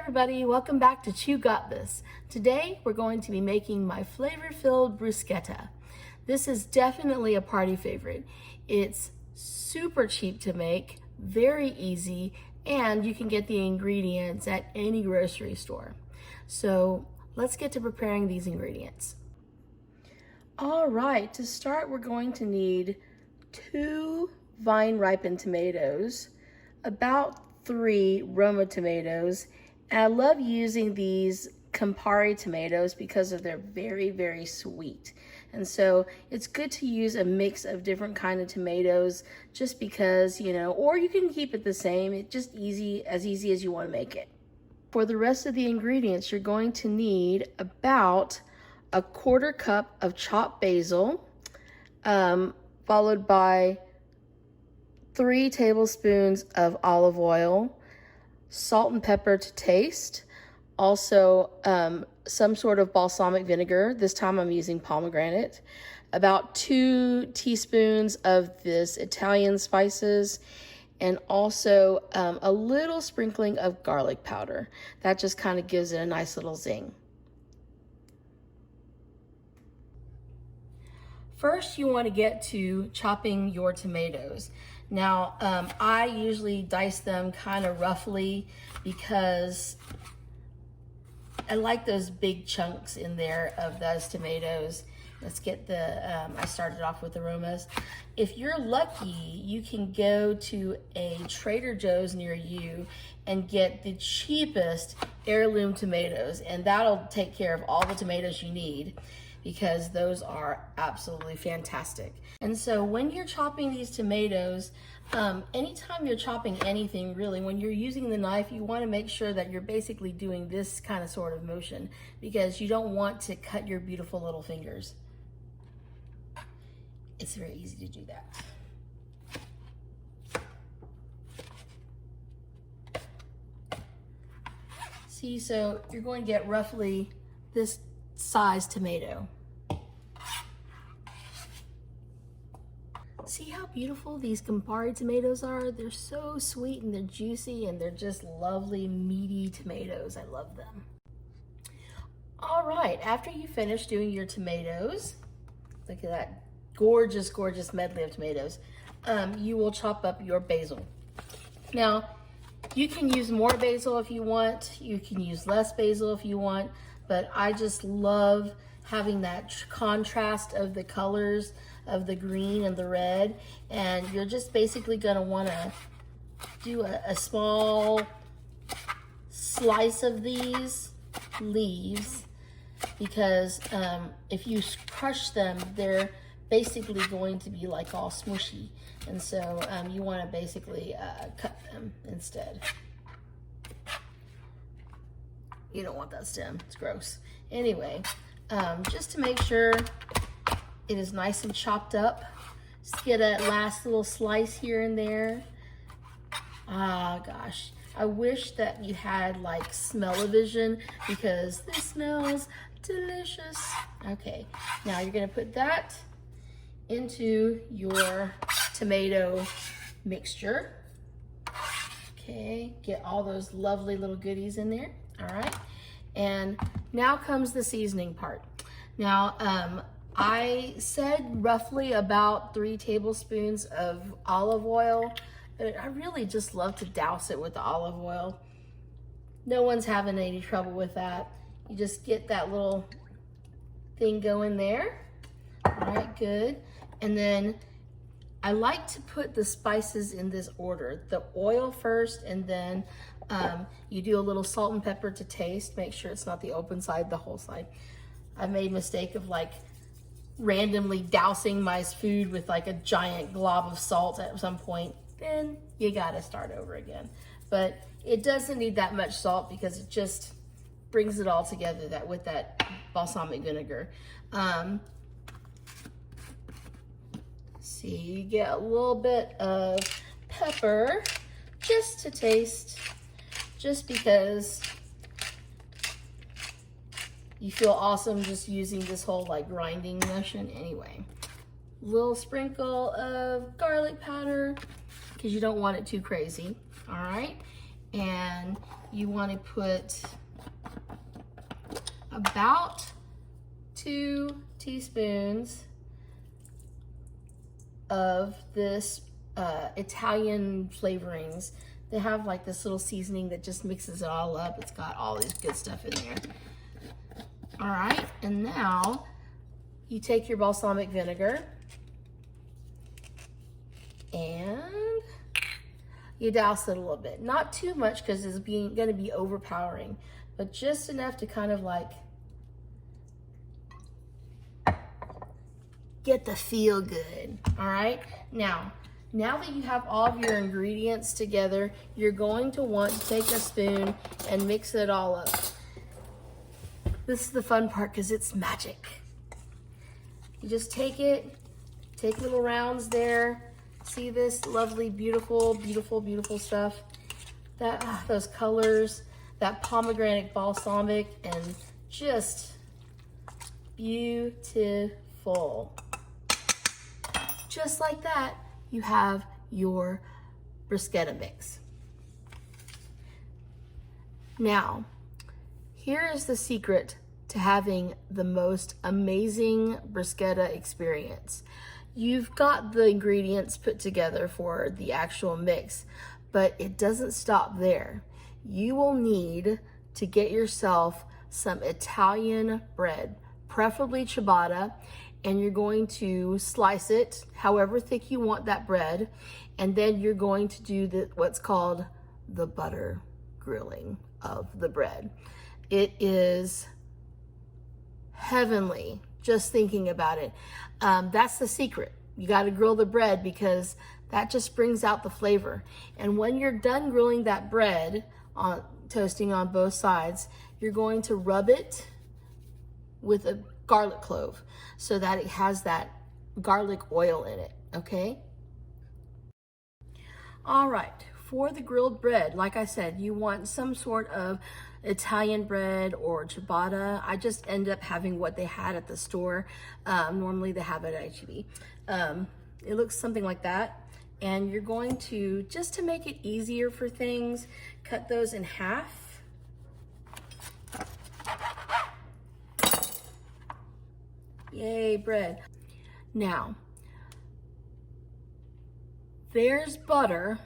everybody, welcome back to Chew Got This. Today we're going to be making my flavor-filled bruschetta. This is definitely a party favorite. It's super cheap to make, very easy, and you can get the ingredients at any grocery store. So let's get to preparing these ingredients. All right, to start we're going to need 2 vine ripened tomatoes, about 3 Roma tomatoes, and I love using these Campari tomatoes because of they're very, very sweet. And so it's good to use a mix of different kind of tomatoes just because, you know, or you can keep it the same. It's just easy as you want to make it. For the rest of the ingredients, you're going to need about a 1/4 cup of chopped basil, followed by 3 tablespoons of olive oil, salt and pepper to taste, also some sort of balsamic vinegar. This time I'm using pomegranate, about 2 teaspoons of this Italian spices, and also a little sprinkling of garlic powder. That just kind of gives it a nice little zing. First, you want to get to chopping your tomatoes. Now, I usually dice them kind of roughly because I like those big chunks in there of those tomatoes. Let's get the, I started off with the Romas. If you're lucky, you can go to a Trader Joe's near you and get the cheapest heirloom tomatoes, and that'll take care of all the tomatoes you need, because those are absolutely fantastic. And so when you're chopping these tomatoes, anytime you're chopping anything really, when you're using the knife, you want to make sure that you're basically doing this kind of sort of motion, because you don't want to cut your beautiful little fingers. It's very easy to do that. See, so you're going to get roughly this size tomato. See how beautiful these Campari tomatoes are? They're so sweet and they're juicy and they're just lovely, meaty tomatoes. I love them. All right, after you finish doing your tomatoes, look at that gorgeous, gorgeous medley of tomatoes, you will chop up your basil. Now, you can use more basil if you want. You can use less basil if you want, but I just love having that contrast of the colors of the green and the red. And you're just basically gonna wanna do a small slice of these leaves, because if you crush them, they're basically going to be like all smushy. And so you wanna basically cut them instead. You don't want that stem, it's gross. Anyway, just to make sure it is nice and chopped up, just get a last little slice here and there. Ah, gosh, I wish that you had like smell-o-vision, because this smells delicious. Okay, now you're gonna put that into your tomato mixture. Okay, get all those lovely little goodies in there. All right, and now comes the seasoning part. Now, I said roughly about 3 tablespoons of olive oil, but I really just love to douse it with the olive oil. No one's having any trouble with that. You just get that little thing going there. All right, good. And then I like to put the spices in this order: the oil first, and then you do a little salt and pepper to taste. Make sure it's not the open side, the whole side. I've made a mistake of like randomly dousing my food with like a giant glob of salt at some point. Then you gotta start over again. But it doesn't need that much salt, because it just brings it all together with that balsamic vinegar. See, you get a little bit of pepper just to taste, just because you feel awesome just using this whole like grinding motion. Anyway, little sprinkle of garlic powder, because you don't want it too crazy. All right, and you want to put about 2 teaspoons of this Italian flavorings. They have like this little seasoning that just mixes it all up. It's got all this good stuff in there. All right, and now you take your balsamic vinegar and you douse it a little bit. Not too much because it's gonna be overpowering, but just enough to kind of like get the feel good. All right, now that you have all of your ingredients together, you're going to want to take a spoon and mix it all up. This is the fun part because it's magic. You just take it, take little rounds there. See this lovely, beautiful, beautiful, beautiful stuff? Those colors, that pomegranate balsamic, and just beautiful. Just like that, you have your bruschetta mix. Now, here is the secret to having the most amazing bruschetta experience. You've got the ingredients put together for the actual mix, but it doesn't stop there. You will need to get yourself some Italian bread, preferably ciabatta, and you're going to slice it however thick you want that bread, and then you're going to do what's called the butter grilling of the bread. It is heavenly just thinking about it. That's the secret. You got to grill the bread because that just brings out the flavor. And when you're done grilling that bread, toasting on both sides, you're going to rub it with a garlic clove so that it has that garlic oil in it, okay? All right, for the grilled bread, like I said, you want some sort of Italian bread or ciabatta. I just end up having what they had at the store. Normally they have it at H-E-B. It looks something like that. And you're going to, just to make it easier for things, cut those in half. Yay, bread. Now, there's butter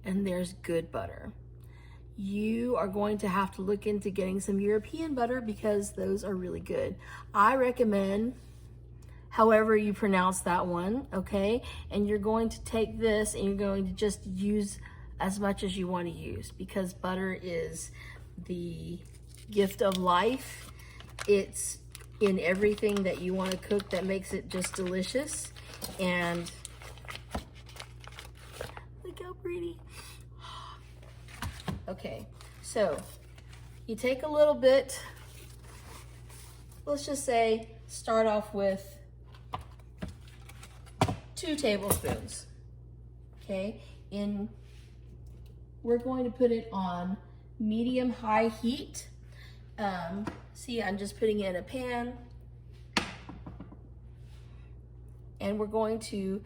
and there's good butter. You are going to have to look into getting some European butter because those are really good. I recommend however you pronounce that one, okay? And you're going to take this and you're going to just use as much as you want to use because butter is the gift of life. It's in everything that you want to cook that makes it just delicious. And look how pretty. Okay, so you take a little bit, let's just say, start off with 2 tablespoons, okay? We're going to put it on medium-high heat. See, I'm just putting it in a pan. And we're going to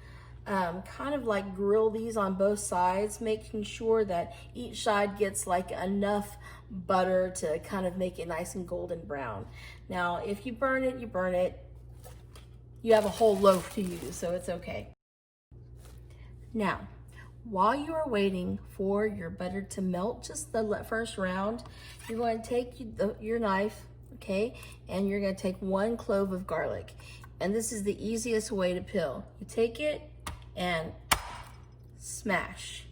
kind of like grill these on both sides, making sure that each side gets like enough butter to kind of make it nice and golden brown. Now, if you burn it, you burn it. You have a whole loaf to use, so it's okay. Now, while you are waiting for your butter to melt, just the first round, you're going to take your knife, okay, and you're going to take 1 clove of garlic. And this is the easiest way to peel. You take it and smash.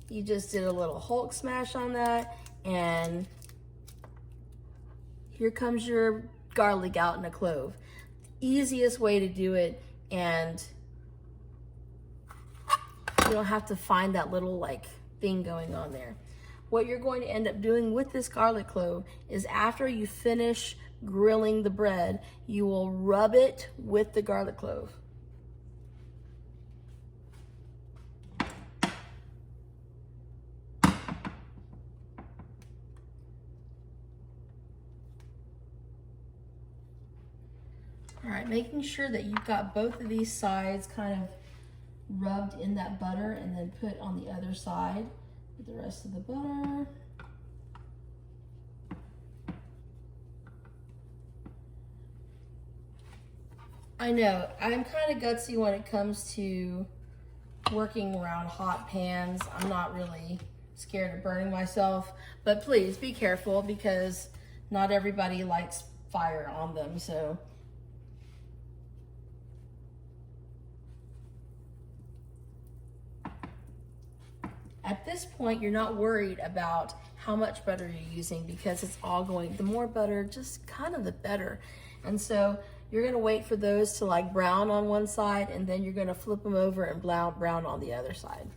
You just did a little Hulk smash on that, and here comes your garlic out in a clove. Easiest way to do it, and you don't have to find that little like thing going on there. What you're going to end up doing with this garlic clove is after you finish grilling the bread, you will rub it with the garlic clove. All right, making sure that you've got both of these sides kind of rubbed in that butter and then put on the other side. With the rest of the butter. I know, I'm kind of gutsy when it comes to working around hot pans. I'm not really scared of burning myself, but please be careful because not everybody likes fire on them, so. At this point, you're not worried about how much butter you're using because it's all going, the more butter, just kind of the better. And so you're gonna wait for those to like brown on one side, and then you're gonna flip them over and brown on the other side.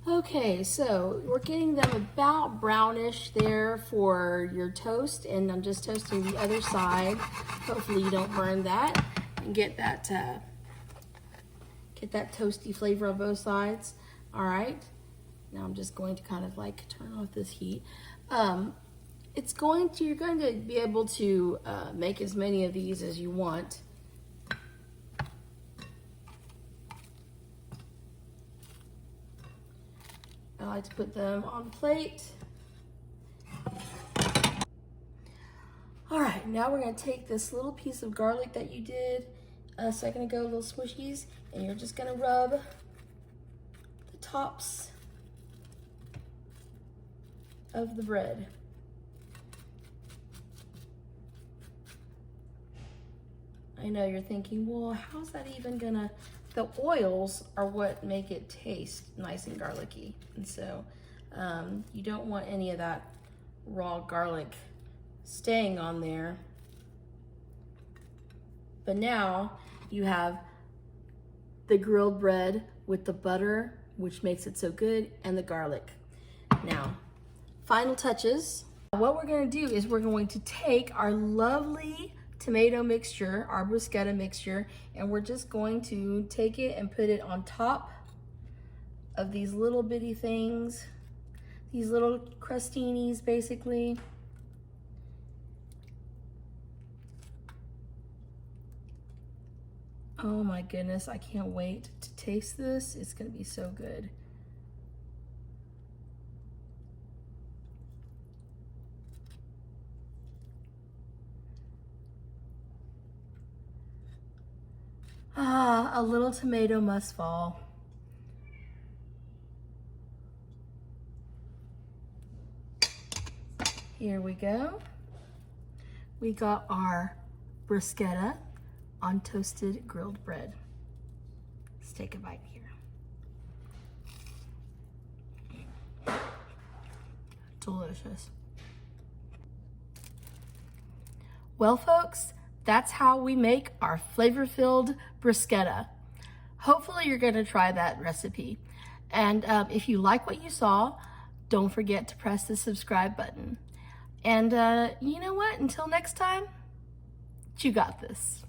Okay, so we're getting them about brownish there for your toast, and I'm just toasting the other side. Hopefully you don't burn that and get that toasty flavor on both sides. All right, now I'm just going to kind of like turn off this heat. You're going to be able to make as many of these as you want. I like to put them on a plate. All right, now we're gonna take this little piece of garlic that you did a second ago, little smushies, and you're just gonna rub the tops of the bread. I know you're thinking, well, how's that even gonna, the oils are what make it taste nice and garlicky. And so you don't want any of that raw garlic staying on there. But now you have the grilled bread with the butter, which makes it so good, and the garlic. Now, final touches. What we're gonna do is we're going to take our lovely tomato mixture, our bruschetta mixture, and we're just going to take it and put it on top of these little bitty things, these little crustinis basically. Oh my goodness, I can't wait to taste this. It's gonna be so good. Ah, a little tomato must fall. Here we go. We got our bruschetta on toasted grilled bread. Let's take a bite here. Delicious. Well, folks, that's how we make our flavor-filled bruschetta. Hopefully you're gonna try that recipe. And if you like what you saw, don't forget to press the subscribe button. And you know what? Until next time, you got this.